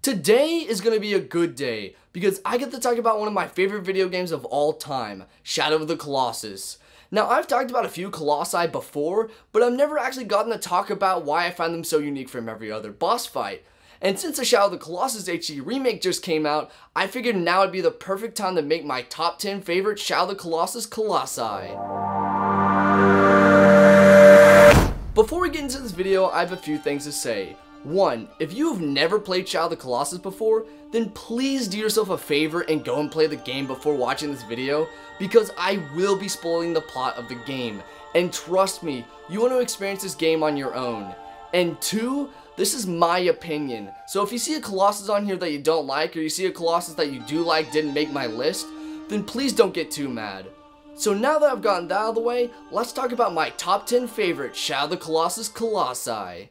Today is going to be a good day because I get to talk about one of my favorite video games of all time, Shadow of the Colossus. Now, I've talked about a few Colossi before, but I've never actually gotten to talk about why I find them so unique from every other boss fight. And since the Shadow of the Colossus HD remake just came out, I figured now would be the perfect time to make my top 10 favorite Shadow of the Colossus Colossi. Before we get into this video, I have a few things to say. 1. If you have never played Shadow of the Colossus before, then please do yourself a favor and go and play the game before watching this video, because I will be spoiling the plot of the game. And trust me, you want to experience this game on your own. And 2, this is my opinion. So if you see a Colossus on here that you don't like, or you see a Colossus that you do like didn't make my list, then please don't get too mad. So now that I've gotten that out of the way, let's talk about my top 10 favorite Shadow of the Colossus Colossi.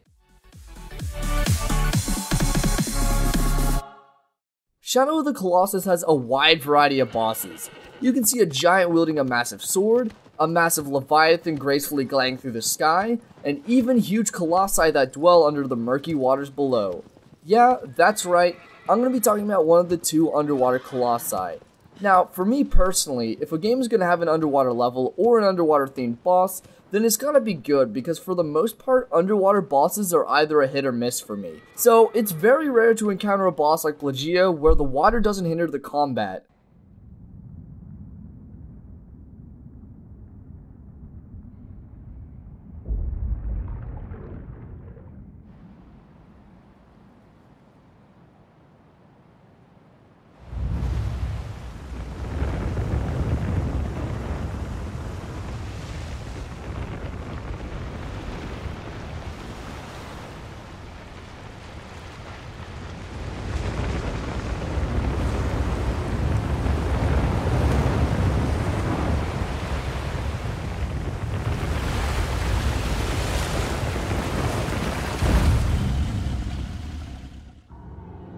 Shadow of the Colossus has a wide variety of bosses. You can see a giant wielding a massive sword, a massive leviathan gracefully gliding through the sky, and even huge colossi that dwell under the murky waters below. Yeah, that's right, I'm going to be talking about one of the two underwater colossi. Now, for me personally, if a game is going to have an underwater level or an underwater themed boss, then it's gotta be good, because for the most part, underwater bosses are either a hit or miss for me. So, it's very rare to encounter a boss like PHAEDRA where the water doesn't hinder the combat.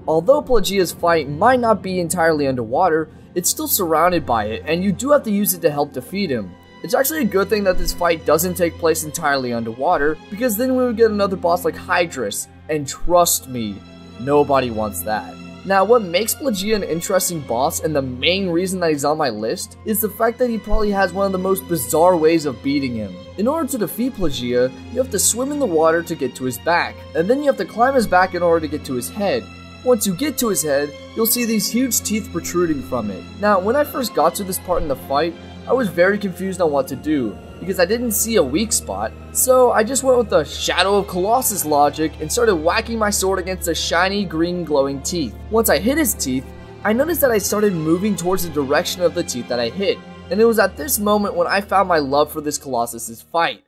Although PHAEDRA's fight might not be entirely underwater, it's still surrounded by it, and you do have to use it to help defeat him. It's actually a good thing that this fight doesn't take place entirely underwater, because then we would get another boss like PHAEDRA, and trust me, nobody wants that. Now, what makes PHAEDRA an interesting boss, and the main reason that he's on my list, is the fact that he probably has one of the most bizarre ways of beating him. In order to defeat PHAEDRA, you have to swim in the water to get to his back, and then you have to climb his back in order to get to his head. Once you get to his head, you'll see these huge teeth protruding from it. Now, when I first got to this part in the fight, I was very confused on what to do, because I didn't see a weak spot, so I just went with the Shadow of Colossus logic and started whacking my sword against the shiny green glowing teeth. Once I hit his teeth, I noticed that I started moving towards the direction of the teeth that I hit, and it was at this moment when I found my love for this Colossus' fight.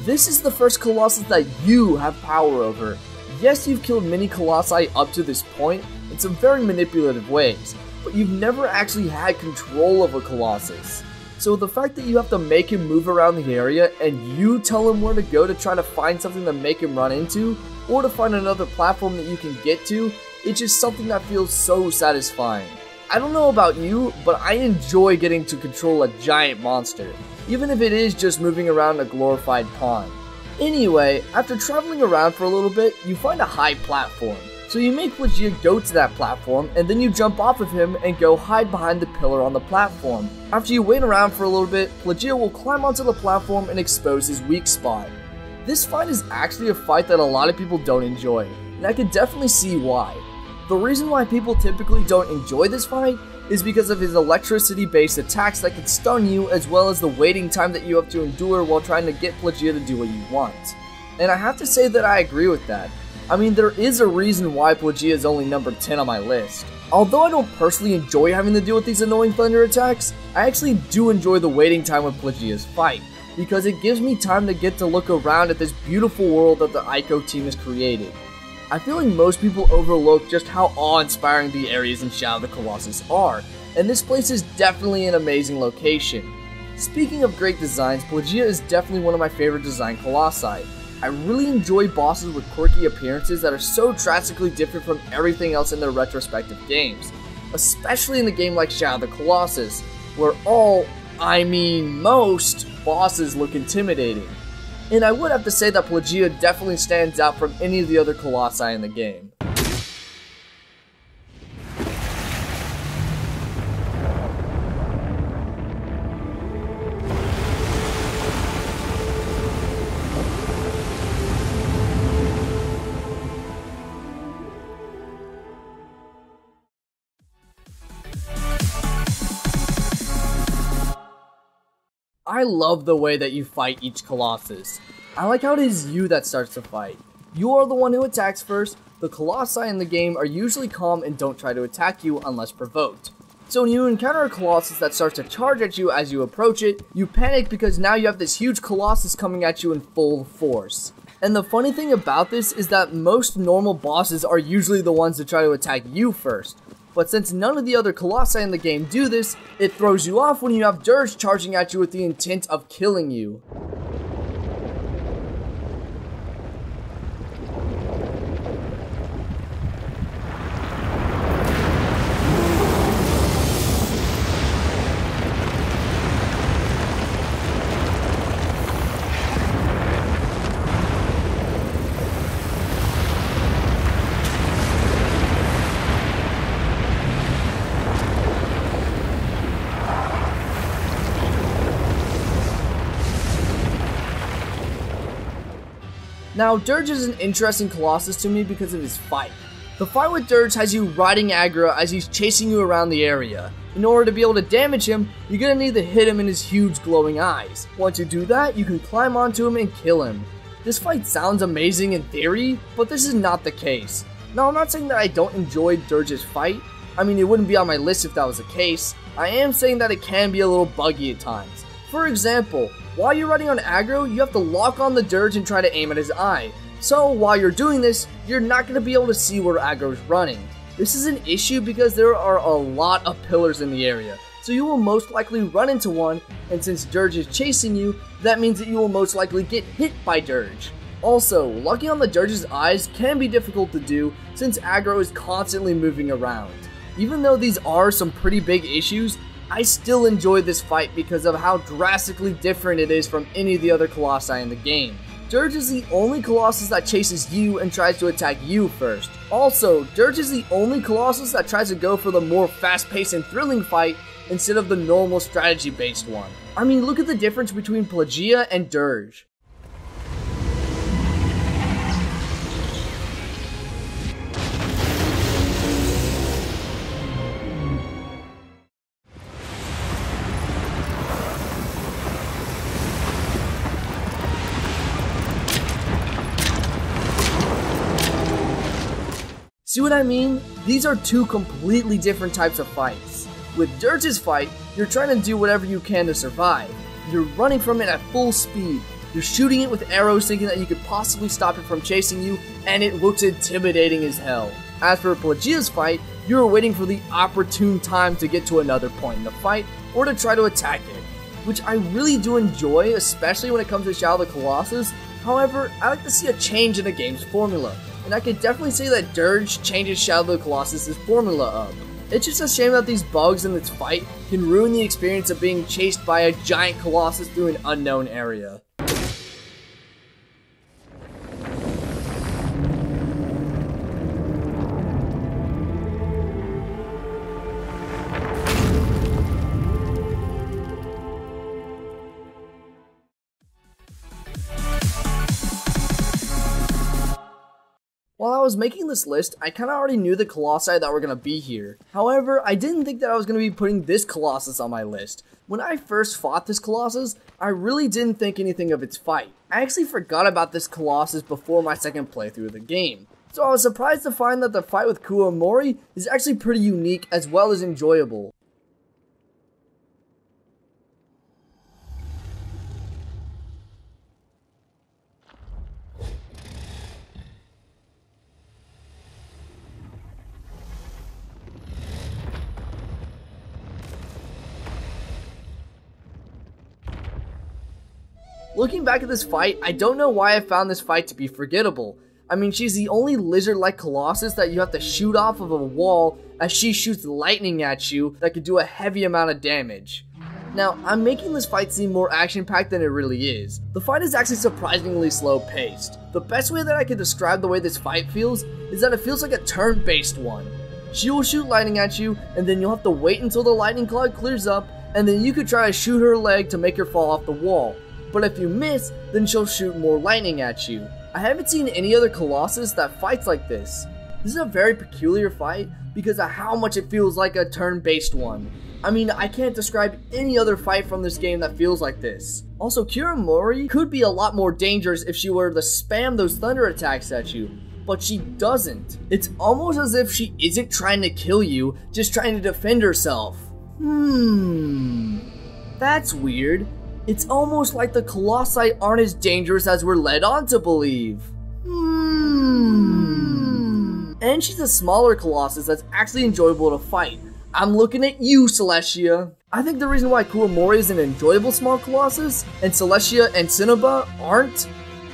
This is the first Colossus that you have power over. Yes, you've killed many Colossi up to this point in some very manipulative ways, but you've never actually had control of a Colossus. So the fact that you have to make him move around the area and you tell him where to go to try to find something to make him run into, or to find another platform that you can get to, it's just something that feels so satisfying. I don't know about you, but I enjoy getting to control a giant monster, even if it is just moving around a glorified pond. Anyway, after traveling around for a little bit, you find a high platform. So you make PHAEDRA go to that platform, and then you jump off of him and go hide behind the pillar on the platform. After you wait around for a little bit, PHAEDRA will climb onto the platform and expose his weak spot. This fight is actually a fight that a lot of people don't enjoy, and I can definitely see why. The reason why people typically don't enjoy this fight is because of his electricity-based attacks that can stun you, as well as the waiting time that you have to endure while trying to get PHAEDRA to do what you want. And I have to say that I agree with that. I mean, there is a reason why PHAEDRA is only number 10 on my list. Although I don't personally enjoy having to deal with these annoying thunder attacks, I actually do enjoy the waiting time with PHAEDRA's fight, because it gives me time to get to look around at this beautiful world that the ICO team has created. I feel like most people overlook just how awe-inspiring the areas in Shadow of the Colossus are, and this place is definitely an amazing location. Speaking of great designs, PHAEDRA is definitely one of my favorite design Colossi. I really enjoy bosses with quirky appearances that are so drastically different from everything else in their retrospective games, especially in a game like Shadow of the Colossus, where most bosses look intimidating. And I would have to say that PHAEDRA definitely stands out from any of the other Colossi in the game. especially in a game like Shadow of the Colossus, where all, most bosses look intimidating. And I would have to say that PHAEDRA definitely stands out from any of the other Colossi in the game. especially in a game like Shadow of the Colossus, where all I love the way that you fight each Colossus. I like how it is you that starts the fight. You are the one who attacks first. The Colossi in the game are usually calm and don't try to attack you unless provoked. So when you encounter a Colossus that starts to charge at you as you approach it, you panic because now you have this huge Colossus coming at you in full force. And the funny thing about this is that most normal bosses are usually the ones that try to attack you first. But since none of the other Colossi in the game do this, it throws you off when you have Dirge charging at you with the intent of killing you. Now, Dirge is an interesting Colossus to me because of his fight. The fight with Dirge has you riding aggro as he's chasing you around the area. In order to be able to damage him, you're gonna need to hit him in his huge glowing eyes. Once you do that, you can climb onto him and kill him. This fight sounds amazing in theory, but this is not the case. Now, I'm not saying that I don't enjoy Dirge's fight. I mean, it wouldn't be on my list if that was the case. I am saying that it can be a little buggy at times. For example, while you're riding on aggro, you have to lock on the Dirge and try to aim at his eye. So while you're doing this, you're not going to be able to see where aggro is running. This is an issue because there are a lot of pillars in the area, so you will most likely run into one, and since Dirge is chasing you, that means that you will most likely get hit by Dirge. Also, locking on the Dirge's eyes can be difficult to do since aggro is constantly moving around. Even though these are some pretty big issues, I still enjoy this fight because of how drastically different it is from any of the other Colossi in the game. Dirge is the only Colossus that chases you and tries to attack you first. Also, Dirge is the only Colossus that tries to go for the more fast-paced and thrilling fight instead of the normal strategy-based one. I mean, look at the difference between PHAEDRA and Dirge. See what I mean? These are two completely different types of fights. With Dirge's fight, you're trying to do whatever you can to survive. You're running from it at full speed. You're shooting it with arrows thinking that you could possibly stop it from chasing you, and it looks intimidating as hell. As for PHAEDRA's fight, you're waiting for the opportune time to get to another point in the fight, or to try to attack it, which I really do enjoy, especially when it comes to Shadow of the Colossus. However, I like to see a change in the game's formula. And I could definitely say that Dirge changes Shadow of the Colossus' formula up. It's just a shame that these bugs in its fight can ruin the experience of being chased by a giant Colossus through an unknown area. While I was making this list, I kinda already knew the Colossi that were gonna be here. However, I didn't think that I was gonna be putting this Colossus on my list. When I first fought this Colossus, I really didn't think anything of its fight. I actually forgot about this Colossus before my second playthrough of the game. So I was surprised to find that the fight with Kuomori is actually pretty unique as well as enjoyable. Looking back at this fight, I don't know why I found this fight to be forgettable. I mean, she's the only lizard-like Colossus that you have to shoot off of a wall as she shoots lightning at you that could do a heavy amount of damage. Now, I'm making this fight seem more action-packed than it really is. The fight is actually surprisingly slow-paced. The best way that I can describe the way this fight feels is that it feels like a turn-based one. She will shoot lightning at you, and then you'll have to wait until the lightning cloud clears up, and then you could try to shoot her leg to make her fall off the wall. But if you miss, then she'll shoot more lightning at you. I haven't seen any other Colossus that fights like this. This is a very peculiar fight because of how much it feels like a turn-based one. I mean, I can't describe any other fight from this game that feels like this. Also, Kiramori could be a lot more dangerous if she were to spam those thunder attacks at you, but she doesn't. It's almost as if she isn't trying to kill you, just trying to defend herself. That's weird. It's almost like the Colossi aren't as dangerous as we're led on to believe. And she's a smaller Colossus that's actually enjoyable to fight. I'm looking at you, Celestia. I think the reason why Kiramori is an enjoyable small Colossus, and Celestia and Cinnaba aren't,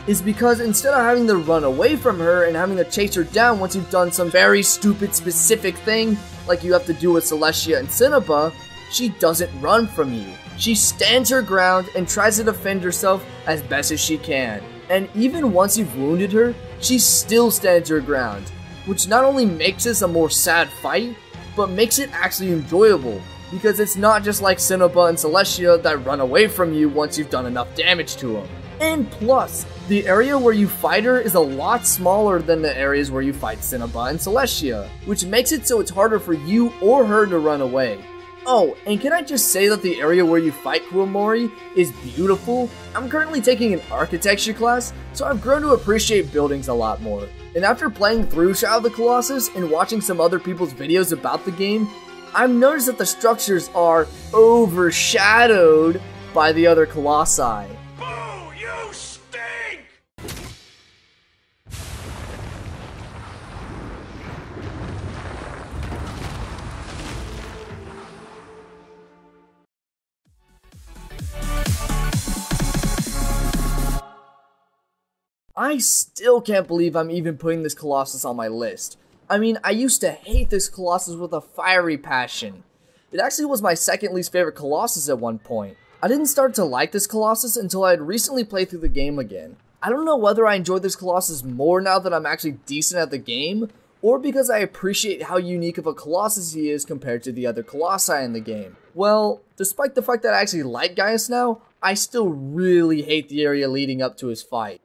is because instead of having to run away from her and having to chase her down once you've done some very stupid specific thing, like you have to do with Celestia and Cinnaba, she doesn't run from you. She stands her ground and tries to defend herself as best as she can. And even once you've wounded her, she still stands her ground, which not only makes this a more sad fight, but makes it actually enjoyable, because it's not just like Cinnaba and Celestia that run away from you once you've done enough damage to them. And plus, the area where you fight her is a lot smaller than the areas where you fight Cinnaba and Celestia, which makes it so it's harder for you or her to run away. Oh, and can I just say that the area where you fight Kiramori is beautiful? I'm currently taking an architecture class, so I've grown to appreciate buildings a lot more. And after playing through Shadow of the Colossus and watching some other people's videos about the game, I've noticed that the structures are overshadowed by the other Colossi. Boo! You stink! I still can't believe I'm even putting this Colossus on my list. I mean, I used to hate this Colossus with a fiery passion. It actually was my second least favorite Colossus at one point. I didn't start to like this Colossus until I had recently played through the game again. I don't know whether I enjoy this Colossus more now that I'm actually decent at the game, or because I appreciate how unique of a Colossus he is compared to the other Colossi in the game. Well, despite the fact that I actually like Gaius now, I still really hate the area leading up to his fight.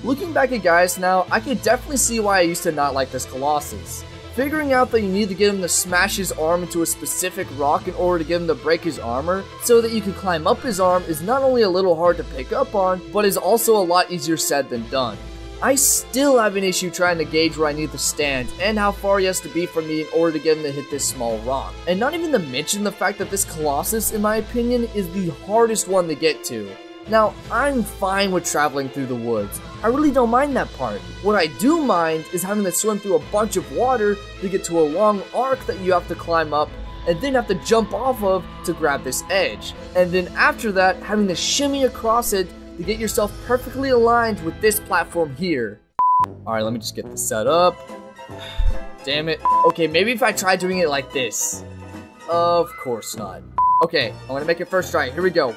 Looking back at Gaius now, I can definitely see why I used to not like this Colossus. Figuring out that you need to get him to smash his arm into a specific rock in order to get him to break his armor, so that you can climb up his arm is not only a little hard to pick up on, but is also a lot easier said than done. I still have an issue trying to gauge where I need to stand and how far he has to be from me in order to get him to hit this small rock. And not even to mention the fact that this Colossus, in my opinion, is the hardest one to get to. Now, I'm fine with traveling through the woods. I really don't mind that part. What I do mind is having to swim through a bunch of water to get to a long arc that you have to climb up and then have to jump off of to grab this edge. And then after that, having to shimmy across it to get yourself perfectly aligned with this platform here. Alright, let me just get this set up. Damn it. Okay, maybe if I try doing it like this. Of course not. Okay, I'm gonna make it first try. Here we go.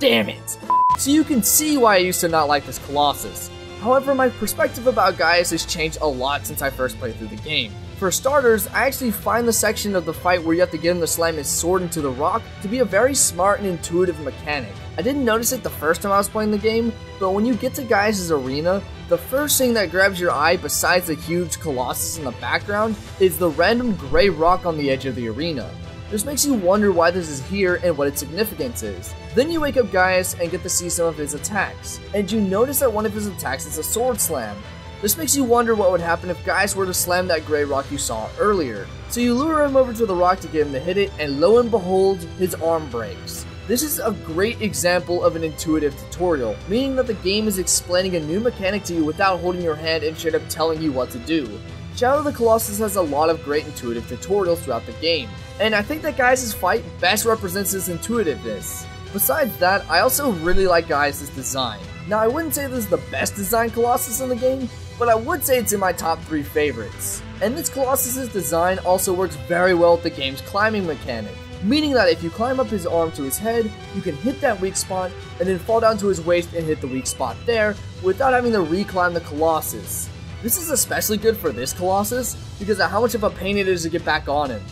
Damn it! So you can see why I used to not like this Colossus. However, my perspective about Gaius has changed a lot since I first played through the game. For starters, I actually find the section of the fight where you have to get him to slam his sword into the rock to be a very smart and intuitive mechanic. I didn't notice it the first time I was playing the game, but when you get to Gaius' arena, the first thing that grabs your eye besides the huge Colossus in the background is the random gray rock on the edge of the arena. This makes you wonder why this is here and what its significance is. Then you wake up Gaius and get to see some of his attacks, and you notice that one of his attacks is a sword slam. This makes you wonder what would happen if Gaius were to slam that gray rock you saw earlier. So you lure him over to the rock to get him to hit it, and lo and behold, his arm breaks. This is a great example of an intuitive tutorial, meaning that the game is explaining a new mechanic to you without holding your hand and straight up telling you what to do. Shadow of the Colossus has a lot of great intuitive tutorials throughout the game, and I think that Gaius' fight best represents his intuitiveness. Besides that, I also really like Gaius' design. Now, I wouldn't say this is the best designed Colossus in the game, but I would say it's in my top 3 favorites. And this Colossus' design also works very well with the game's climbing mechanic. meaning that if you climb up his arm to his head, you can hit that weak spot and then fall down to his waist and hit the weak spot there without having to reclimb the Colossus. This is especially good for this Colossus because of how much of a pain it is to get back on him.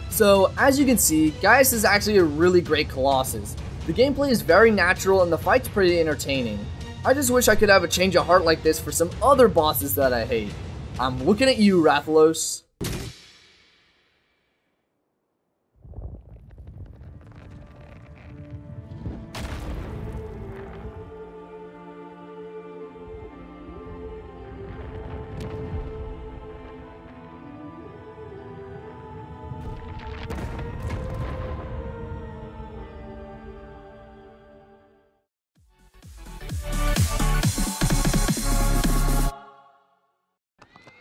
So as you can see, Gaius is actually a really great Colossus. The gameplay is very natural and the fight's pretty entertaining. I just wish I could have a change of heart like this for some other bosses that I hate. I'm looking at you, Rathalos.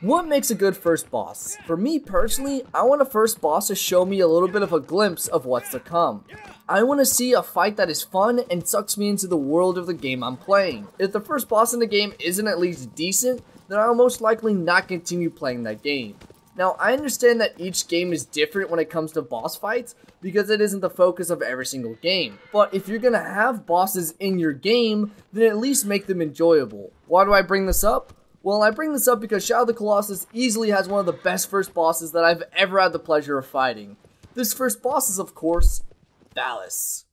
What makes a good first boss? For me personally, I want a first boss to show me a little bit of a glimpse of what's to come. I want to see a fight that is fun and sucks me into the world of the game I'm playing. If the first boss in the game isn't at least decent, then I'll most likely not continue playing that game. Now, I understand that each game is different when it comes to boss fights because it isn't the focus of every single game. But if you're gonna have bosses in your game, then at least make them enjoyable. Why do I bring this up? Well, I bring this up because Shadow of the Colossus easily has one of the best first bosses that I've ever had the pleasure of fighting. This first boss is, of course, Valis.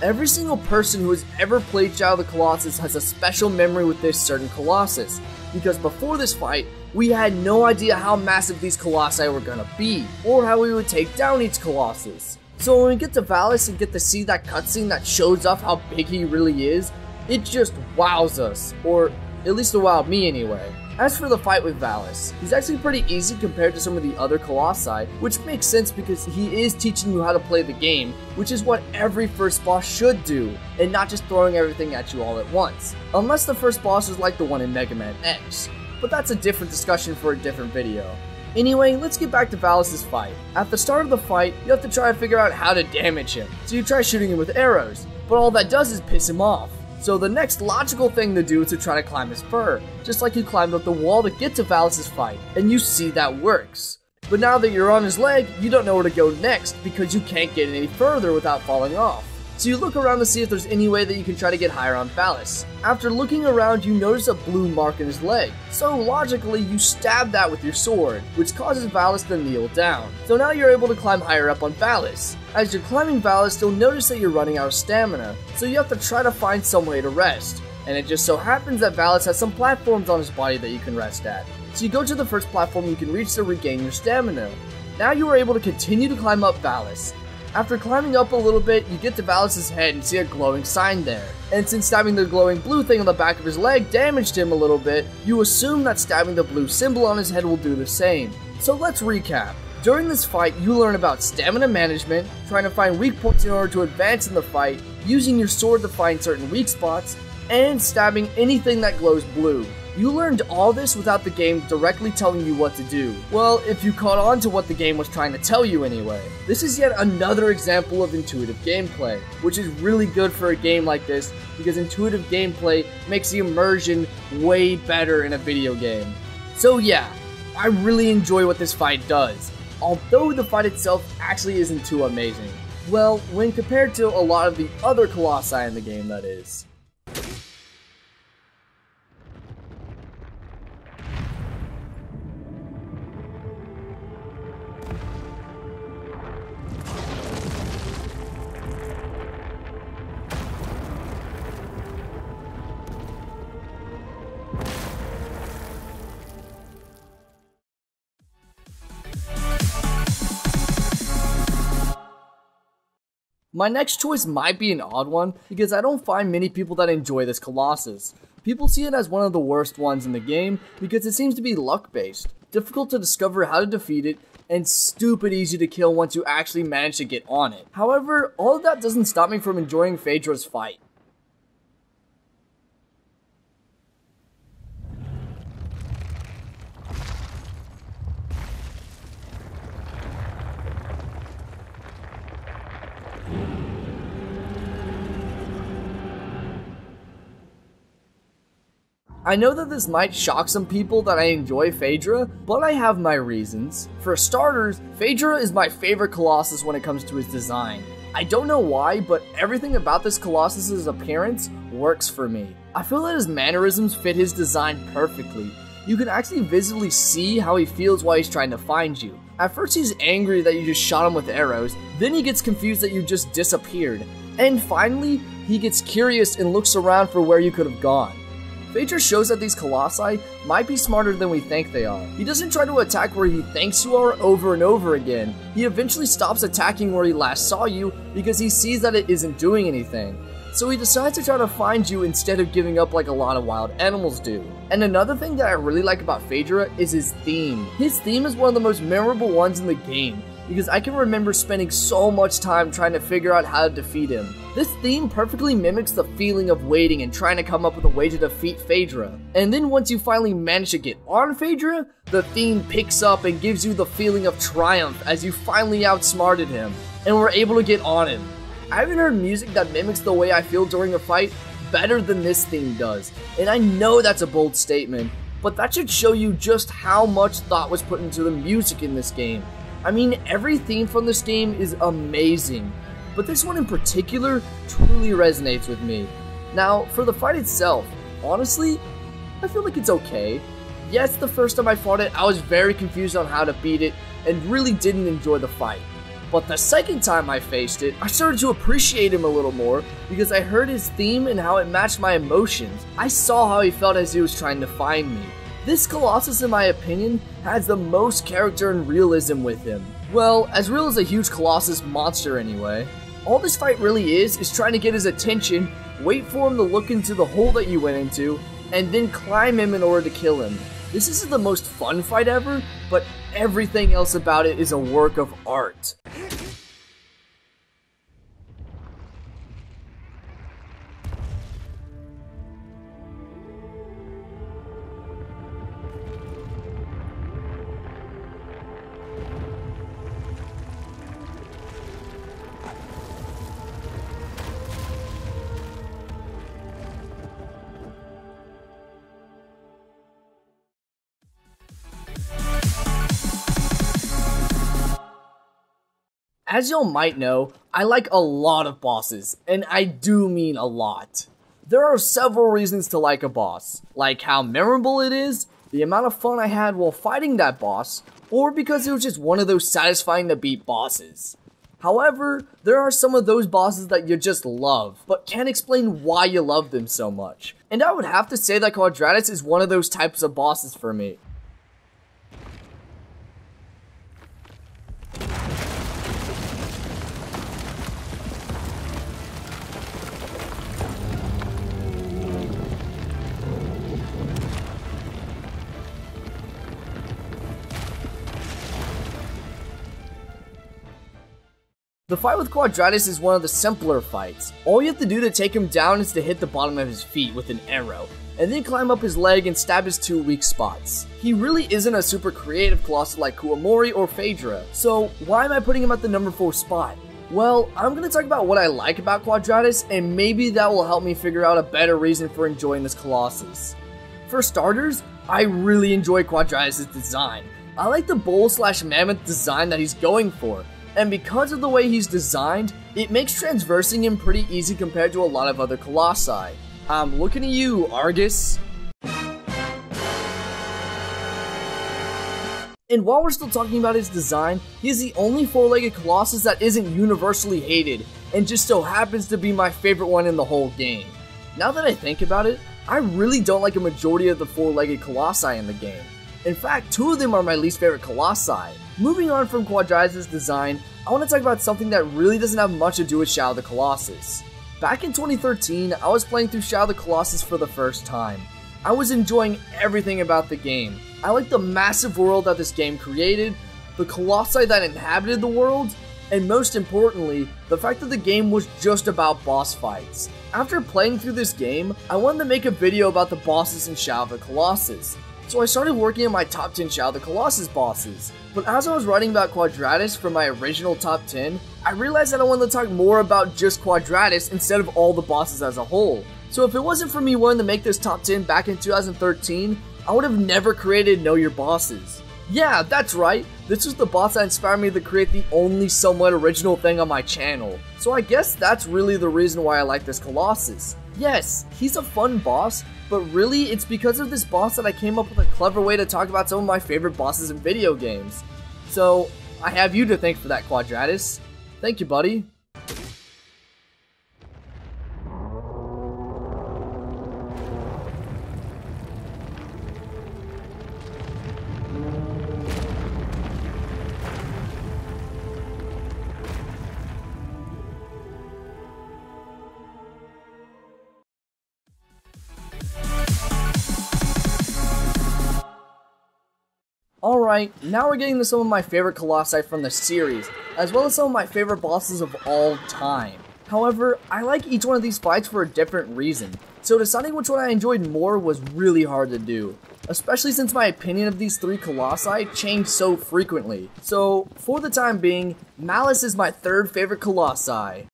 Every single person who has ever played Shadow of the Colossus has a special memory with this certain Colossus, because before this fight, we had no idea how massive these Colossi were gonna be, or how we would take down each Colossus. So when we get to Valis and get to see that cutscene that shows off how big he really is, it just wows us, or at least it wowed me anyway. As for the fight with Valis, he's actually pretty easy compared to some of the other Colossi, which makes sense because he is teaching you how to play the game, which is what every first boss should do, and not just throwing everything at you all at once. Unless the first boss is like the one in Mega Man X, but that's a different discussion for a different video. Anyway, let's get back to Valis' fight. At the start of the fight, you have to try to figure out how to damage him, so you try shooting him with arrows, but all that does is piss him off. So the next logical thing to do is to try to climb his fur, just like you climbed up the wall to get to Valis' fight, and you see that works. But now that you're on his leg, you don't know where to go next because you can't get any further without falling off. So you look around to see if there's any way that you can try to get higher on Valis. After looking around, you notice a blue mark in his leg, so logically you stab that with your sword, which causes Valis to kneel down. So now you're able to climb higher up on Valis. As you're climbing Valis, you'll notice that you're running out of stamina, so you have to try to find some way to rest. And it just so happens that Valis has some platforms on his body that you can rest at. So you go to the first platform you can reach to regain your stamina. Now you are able to continue to climb up Valis. After climbing up a little bit, you get to Valis' head and see a glowing sign there. And since stabbing the glowing blue thing on the back of his leg damaged him a little bit, you assume that stabbing the blue symbol on his head will do the same. So let's recap. During this fight, you learn about stamina management, trying to find weak points in order to advance in the fight, using your sword to find certain weak spots, and stabbing anything that glows blue. You learned all this without the game directly telling you what to do. Well, if you caught on to what the game was trying to tell you anyway. This is yet another example of intuitive gameplay, which is really good for a game like this because intuitive gameplay makes the immersion way better in a video game. So yeah, I really enjoy what this fight does, although the fight itself actually isn't too amazing. Well, when compared to a lot of the other Colossi in the game, that is. My next choice might be an odd one, because I don't find many people that enjoy this Colossus. People see it as one of the worst ones in the game, because it seems to be luck-based, difficult to discover how to defeat it, and stupid easy to kill once you actually manage to get on it. However, all of that doesn't stop me from enjoying PHAEDRA's fight. I know that this might shock some people that I enjoy PHAEDRA, but I have my reasons. For starters, PHAEDRA is my favorite Colossus when it comes to his design. I don't know why, but everything about this Colossus' appearance works for me. I feel that his mannerisms fit his design perfectly. You can actually visibly see how he feels while he's trying to find you. At first he's angry that you just shot him with arrows, then he gets confused that you just disappeared, and finally, he gets curious and looks around for where you could have gone. PHAEDRA shows that these Colossi might be smarter than we think they are. He doesn't try to attack where he thinks you are over and over again. He eventually stops attacking where he last saw you because he sees that it isn't doing anything. So he decides to try to find you instead of giving up like a lot of wild animals do. And another thing that I really like about PHAEDRA is his theme. His theme is one of the most memorable ones in the game, because I can remember spending so much time trying to figure out how to defeat him. This theme perfectly mimics the feeling of waiting and trying to come up with a way to defeat PHAEDRA. And then once you finally manage to get on PHAEDRA, the theme picks up and gives you the feeling of triumph as you finally outsmarted him and were able to get on him. I haven't heard music that mimics the way I feel during a fight better than this theme does, and I know that's a bold statement, but that should show you just how much thought was put into the music in this game. I mean, every theme from this game is amazing, but this one in particular truly resonates with me. Now, for the fight itself, honestly, I feel like it's okay. Yes, the first time I fought it, I was very confused on how to beat it and really didn't enjoy the fight. But the second time I faced it, I started to appreciate him a little more because I heard his theme and how it matched my emotions. I saw how he felt as he was trying to find me. This Colossus, in my opinion, has the most character and realism with him. Well, as real as a huge Colossus monster anyway. All this fight really is trying to get his attention, wait for him to look into the hole that you went into, and then climb him in order to kill him. This isn't the most fun fight ever, but everything else about it is a work of art. As y'all might know, I like a lot of bosses, and I do mean a lot. There are several reasons to like a boss, like how memorable it is, the amount of fun I had while fighting that boss, or because it was just one of those satisfying to beat bosses. However, there are some of those bosses that you just love, but can't explain why you love them so much. And I would have to say that QUADRATUS is one of those types of bosses for me. The fight with QUADRATUS is one of the simpler fights. All you have to do to take him down is to hit the bottom of his feet with an arrow, and then climb up his leg and stab his two weak spots. He really isn't a super creative Colossus like Kuamori or PHAEDRA, so why am I putting him at the number 4 spot? Well, I'm going to talk about what I like about QUADRATUS, and maybe that will help me figure out a better reason for enjoying this Colossus. For starters, I really enjoy QUADRATUS' design. I like the bull/mammoth design that he's going for. And because of the way he's designed, it makes transversing him pretty easy compared to a lot of other Colossi. I'm looking at you, Argus. And while we're still talking about his design, he is the only 4-legged Colossus that isn't universally hated, and just so happens to be my favorite one in the whole game. Now that I think about it, I really don't like a majority of the 4-legged Colossi in the game. In fact, 2 of them are my least favorite Colossi. Moving on from QUADRATUS' design, I want to talk about something that really doesn't have much to do with Shadow of the Colossus. Back in 2013, I was playing through Shadow of the Colossus for the first time. I was enjoying everything about the game. I liked the massive world that this game created, the Colossi that inhabited the world, and most importantly, the fact that the game was just about boss fights. After playing through this game, I wanted to make a video about the bosses in Shadow of the Colossus. So I started working on my top 10 Shadow of the Colossus bosses. But as I was writing about QUADRATUS for my original top 10, I realized that I wanted to talk more about just QUADRATUS instead of all the bosses as a whole. So if it wasn't for me wanting to make this top 10 back in 2013, I would have never created Know Your Bosses. Yeah, that's right, this was the boss that inspired me to create the only somewhat original thing on my channel. So I guess that's really the reason why I like this Colossus. Yes, he's a fun boss, but really it's because of this boss that I came up with a clever way to talk about some of my favorite bosses in video games. So, I have you to thank for that, Quadratus. Thank you, buddy. Alright, now we're getting to some of my favorite Colossi from the series, as well as some of my favorite bosses of all time. However, I like each one of these fights for a different reason, so deciding which one I enjoyed more was really hard to do, especially since my opinion of these three Colossi changed so frequently. So, for the time being, Malice is my third favorite Colossi.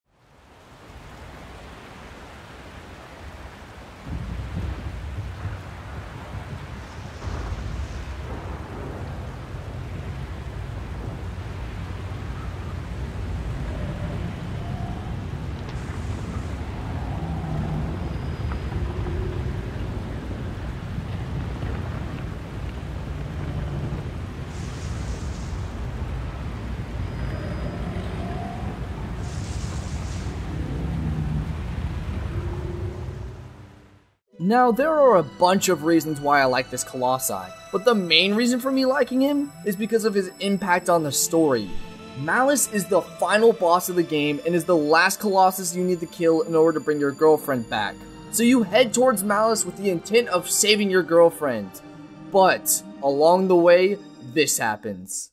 Now, there are a bunch of reasons why I like this Colossi, but the main reason for me liking him is because of his impact on the story. Malice is the final boss of the game and is the last Colossus you need to kill in order to bring your girlfriend back. So you head towards Malice with the intent of saving your girlfriend. But, along the way, this happens.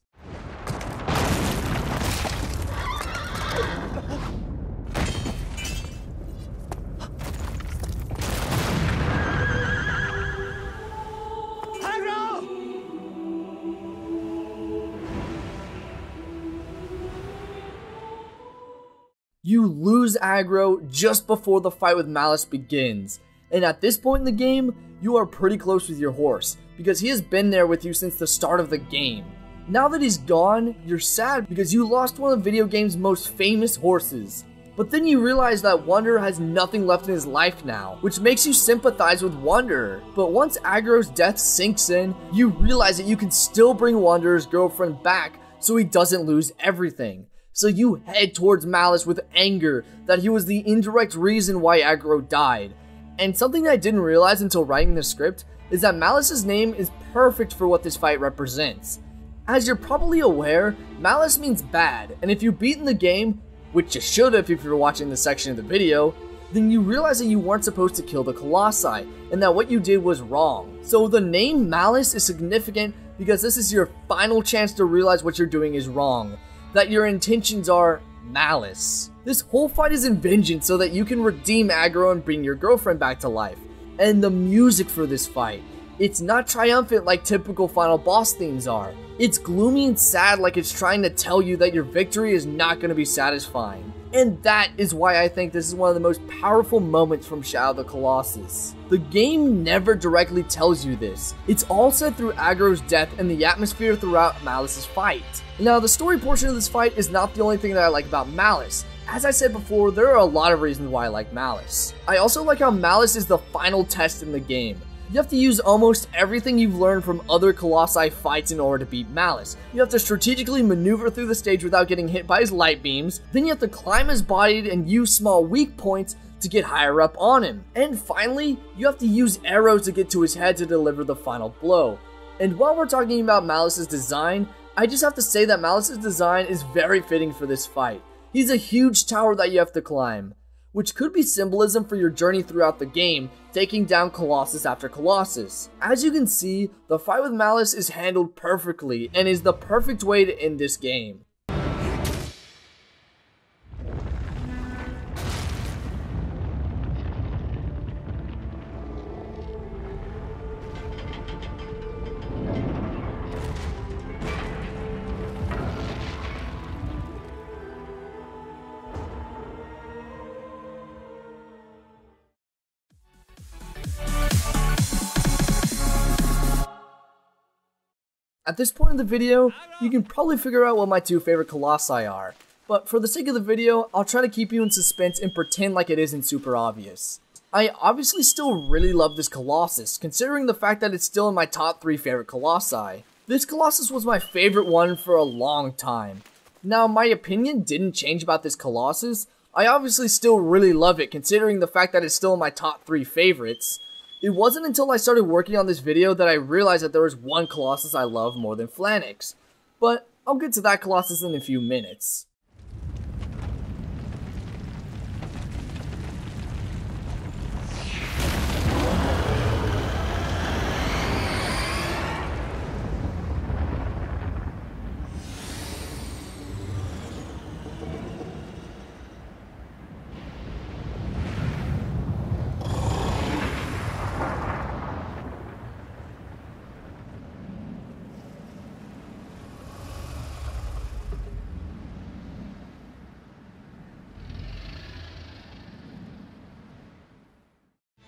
You lose aggro just before the fight with Malice begins, and at this point in the game, you are pretty close with your horse, because he has been there with you since the start of the game. Now that he's gone, you're sad because you lost one of the video game's most famous horses. But then you realize that Wanderer has nothing left in his life now, which makes you sympathize with Wanderer. But once Aggro's death sinks in, you realize that you can still bring Wanderer's girlfriend back so he doesn't lose everything. So you head towards Malice with anger that he was the indirect reason why Aggro died. And something that I didn't realize until writing the script is that Malice's name is perfect for what this fight represents. As you're probably aware, Malice means bad, and if you've beaten the game, which you should have if you're watching this section of the video, then you realize that you weren't supposed to kill the Colossi, and that what you did was wrong. So the name Malice is significant because this is your final chance to realize what you're doing is wrong. That your intentions are malice. This whole fight is in vengeance so that you can redeem Aggro and bring your girlfriend back to life. And the music for this fight, it's not triumphant like typical final boss themes are. It's gloomy and sad like it's trying to tell you that your victory is not going to be satisfying. And that is why I think this is one of the most powerful moments from Shadow of the Colossus. The game never directly tells you this. It's all said through Aggro's death and the atmosphere throughout Malice's fight. Now, the story portion of this fight is not the only thing that I like about Malice. As I said before, there are a lot of reasons why I like Malice. I also like how Malice is the final test in the game. You have to use almost everything you've learned from other Colossi fights in order to beat Malice. You have to strategically maneuver through the stage without getting hit by his light beams, then you have to climb his body and use small weak points to get higher up on him. And finally, you have to use arrows to get to his head to deliver the final blow. And while we're talking about Malice's design, I just have to say that Malice's design is very fitting for this fight. He's a huge tower that you have to climb, which could be symbolism for your journey throughout the game, taking down Colossus after Colossus. As you can see, the fight with Malice is handled perfectly and is the perfect way to end this game. At this point in the video, you can probably figure out what my two favorite Colossi are, but for the sake of the video, I'll try to keep you in suspense and pretend like it isn't super obvious. I obviously still really love this Colossus, considering the fact that it's still in my top 3 favorite Colossi. This Colossus was my favorite one for a long time. Now, my opinion didn't change about this Colossus. I obviously still really love it, considering the fact that it's still in my top 3 favorites. It wasn't until I started working on this video that I realized that there was one Colossus I love more than Phalanx. But I'll get to that Colossus in a few minutes.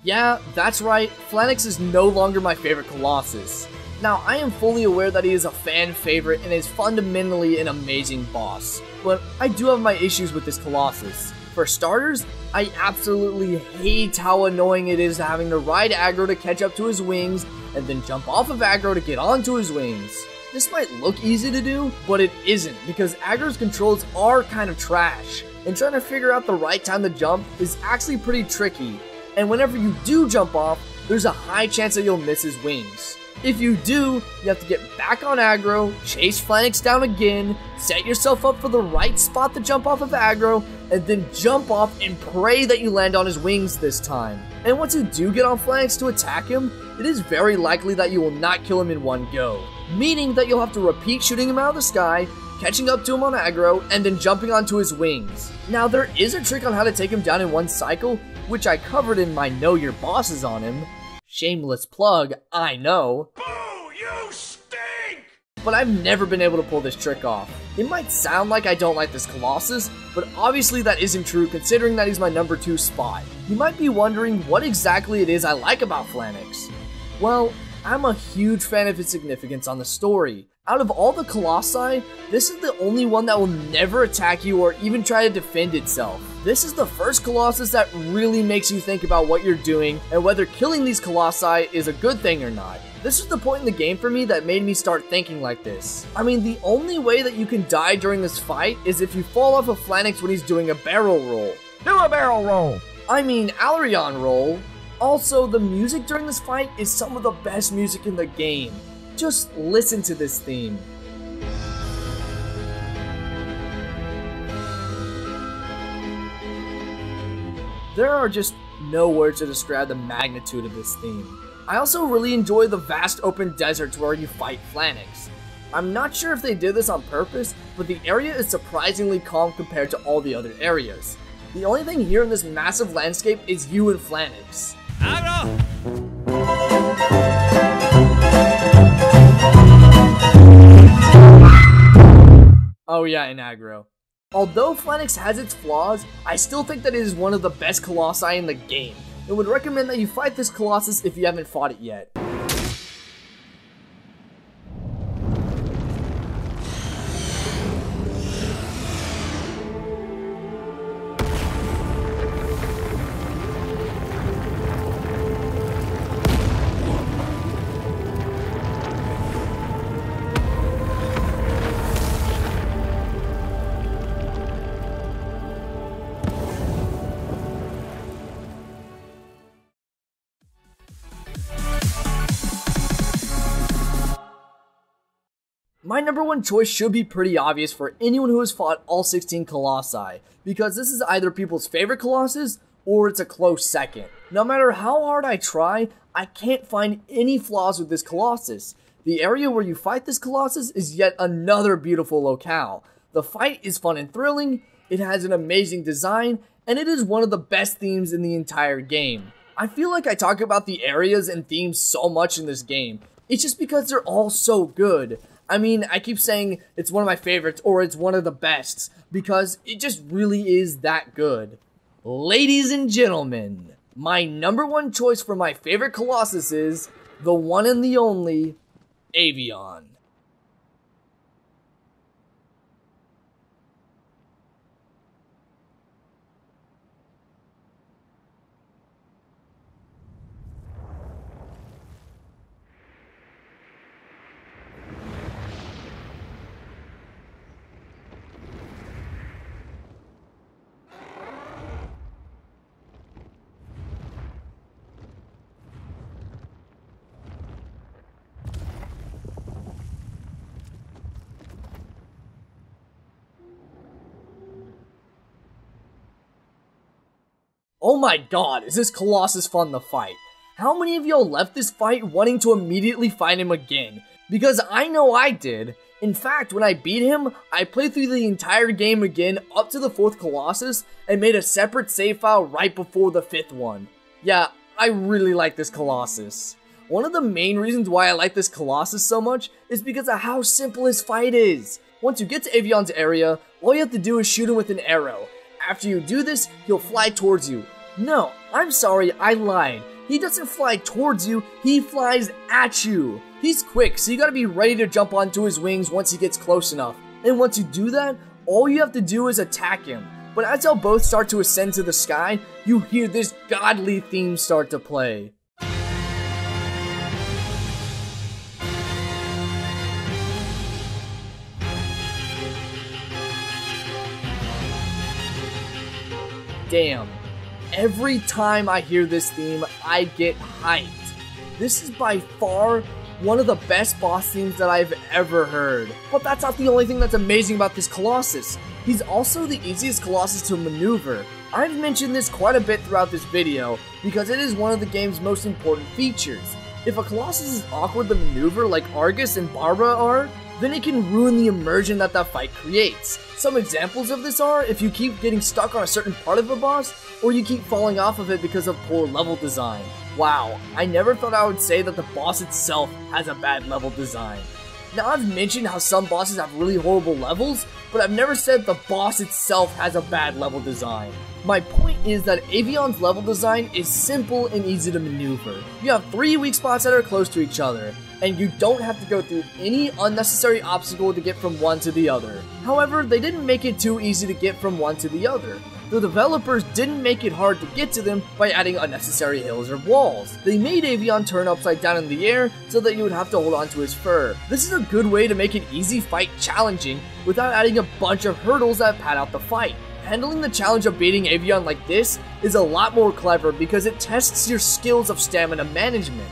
Yeah, that's right, Phalanx is no longer my favorite Colossus. Now, I am fully aware that he is a fan favorite and is fundamentally an amazing boss, but I do have my issues with this Colossus. For starters, I absolutely hate how annoying it is having to ride aggro to catch up to his wings, and then jump off of aggro to get onto his wings. This might look easy to do, but it isn't, because aggro's controls are kind of trash, and trying to figure out the right time to jump is actually pretty tricky. And whenever you do jump off, there's a high chance that you'll miss his wings. If you do, you have to get back on aggro, chase Phalanx down again, set yourself up for the right spot to jump off of aggro, and then jump off and pray that you land on his wings this time. And once you do get on Phalanx to attack him, it is very likely that you will not kill him in one go, meaning that you'll have to repeat shooting him out of the sky, catching up to him on aggro, and then jumping onto his wings. Now, there is a trick on how to take him down in one cycle, which I covered in my Know Your Bosses on him. Shameless plug, I know. Boo! You stink! But I've never been able to pull this trick off. It might sound like I don't like this Colossus, but obviously that isn't true considering that he's my number 2 spot. You might be wondering what exactly it is I like about Phalanx. Well, I'm a huge fan of his significance on the story. Out of all the Colossi, this is the only one that will never attack you or even try to defend itself. This is the first Colossus that really makes you think about what you're doing and whether killing these Colossi is a good thing or not. This is the point in the game for me that made me start thinking like this. I mean, the only way that you can die during this fight is if you fall off of Phalanx when he's doing a barrel roll. Do a barrel roll! I mean, Alarion roll. Also, the music during this fight is some of the best music in the game. Just listen to this theme. There are just no words to describe the magnitude of this theme. I also really enjoy the vast open deserts where you fight Phalanx. I'm not sure if they did this on purpose, but the area is surprisingly calm compared to all the other areas. The only thing here in this massive landscape is you and Phalanx. Oh yeah, in aggro. Although Phalanx has its flaws, I still think that it is one of the best Colossi in the game, and would recommend that you fight this Colossus if you haven't fought it yet. My number 1 choice should be pretty obvious for anyone who has fought all 16 Colossi, because this is either people's favorite Colossus, or it's a close second. No matter how hard I try, I can't find any flaws with this Colossus. The area where you fight this Colossus is yet another beautiful locale. The fight is fun and thrilling, it has an amazing design, and it is one of the best themes in the entire game. I feel like I talk about the areas and themes so much in this game. It's just because they're all so good. I mean, I keep saying it's one of my favorites or it's one of the best because it just really is that good. Ladies and gentlemen, my number 1 choice for my favorite Colossus is the one and the only AVION. my god, is this Colossus fun to fight? How many of y'all left this fight wanting to immediately fight him again? Because I know I did. In fact, when I beat him, I played through the entire game again up to the 4th Colossus and made a separate save file right before the 5th one. Yeah, I really like this Colossus. One of the main reasons why I like this Colossus so much is because of how simple his fight is. Once you get to Avion's area, all you have to do is shoot him with an arrow. After you do this, he'll fly towards you. No, I'm sorry, I lied. He doesn't fly towards you, he flies at you. He's quick, so you gotta be ready to jump onto his wings once he gets close enough. And once you do that, all you have to do is attack him. But as y'all both start to ascend to the sky, you hear this godly theme start to play. Damn. Every time I hear this theme, I get hyped. This is by far one of the best boss themes that I've ever heard. But that's not the only thing that's amazing about this Colossus. He's also the easiest Colossus to maneuver. I've mentioned this quite a bit throughout this video, because it is one of the game's most important features. If a Colossus is awkward to maneuver like Argus and Barbara are, then it can ruin the immersion that fight creates. Some examples of this are if you keep getting stuck on a certain part of a boss, or you keep falling off of it because of poor level design. Wow, I never thought I would say that the boss itself has a bad level design. Now I've mentioned how some bosses have really horrible levels, but I've never said the boss itself has a bad level design. My point is that Avion's level design is simple and easy to maneuver. You have 3 weak spots that are close to each other, and you don't have to go through any unnecessary obstacle to get from one to the other. However, they didn't make it too easy to get from one to the other. The developers didn't make it hard to get to them by adding unnecessary hills or walls. They made Avion turn upside down in the air so that you would have to hold on to his fur. This is a good way to make an easy fight challenging without adding a bunch of hurdles that pad out the fight. Handling the challenge of beating Avion like this is a lot more clever because it tests your skills of stamina management.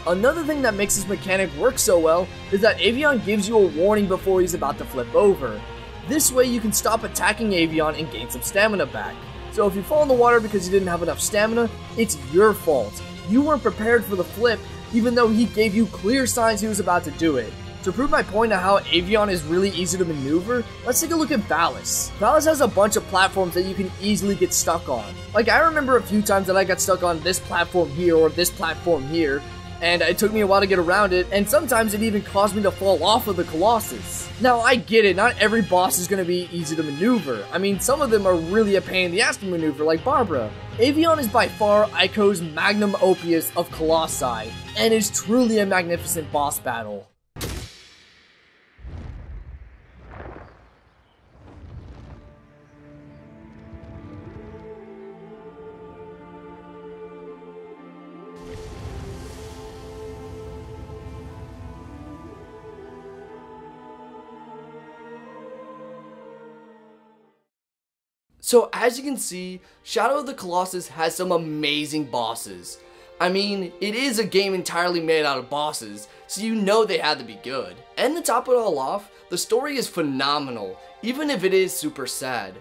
Another thing that makes this mechanic work so well is that Avion gives you a warning before he's about to flip over. This way you can stop attacking Avion and gain some stamina back. So if you fall in the water because you didn't have enough stamina, it's your fault. You weren't prepared for the flip even though he gave you clear signs he was about to do it. To prove my point of how Avion is really easy to maneuver, let's take a look at Valis. Valis has a bunch of platforms that you can easily get stuck on. Like I remember a few times that I got stuck on this platform here or this platform here, and it took me a while to get around it, and sometimes it even caused me to fall off of the Colossus. Now, I get it, not every boss is going to be easy to maneuver. I mean, some of them are really a pain in the ass to maneuver, like Barbara. Avion is by far Ico's magnum opus of Colossi, and is truly a magnificent boss battle. So as you can see, Shadow of the Colossus has some amazing bosses. I mean, it is a game entirely made out of bosses, so you know they had to be good. And to top it all off, the story is phenomenal, even if it is super sad.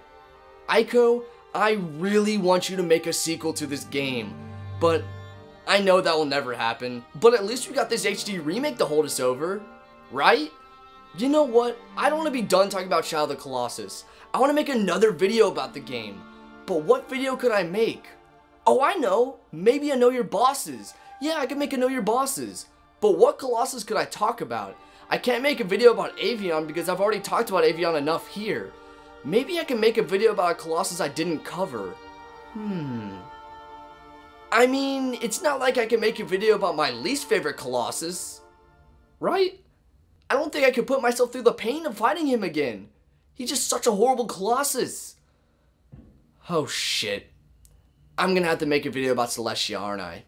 Ico, I really want you to make a sequel to this game, but I know that will never happen. But at least we got this HD remake to hold us over, right? You know what? I don't want to be done talking about Shadow of the Colossus. I want to make another video about the game. But what video could I make? Oh, I know. Maybe a Know Your Bosses. Yeah, I could make a Know Your Bosses. But what Colossus could I talk about? I can't make a video about Avion because I've already talked about Avion enough here. Maybe I can make a video about a Colossus I didn't cover. I mean, it's not like I can make a video about my least favorite Colossus. Right? I don't think I could put myself through the pain of fighting him again. He's just such a horrible Colossus. Oh shit. I'm gonna have to make a video about Celestia, aren't I?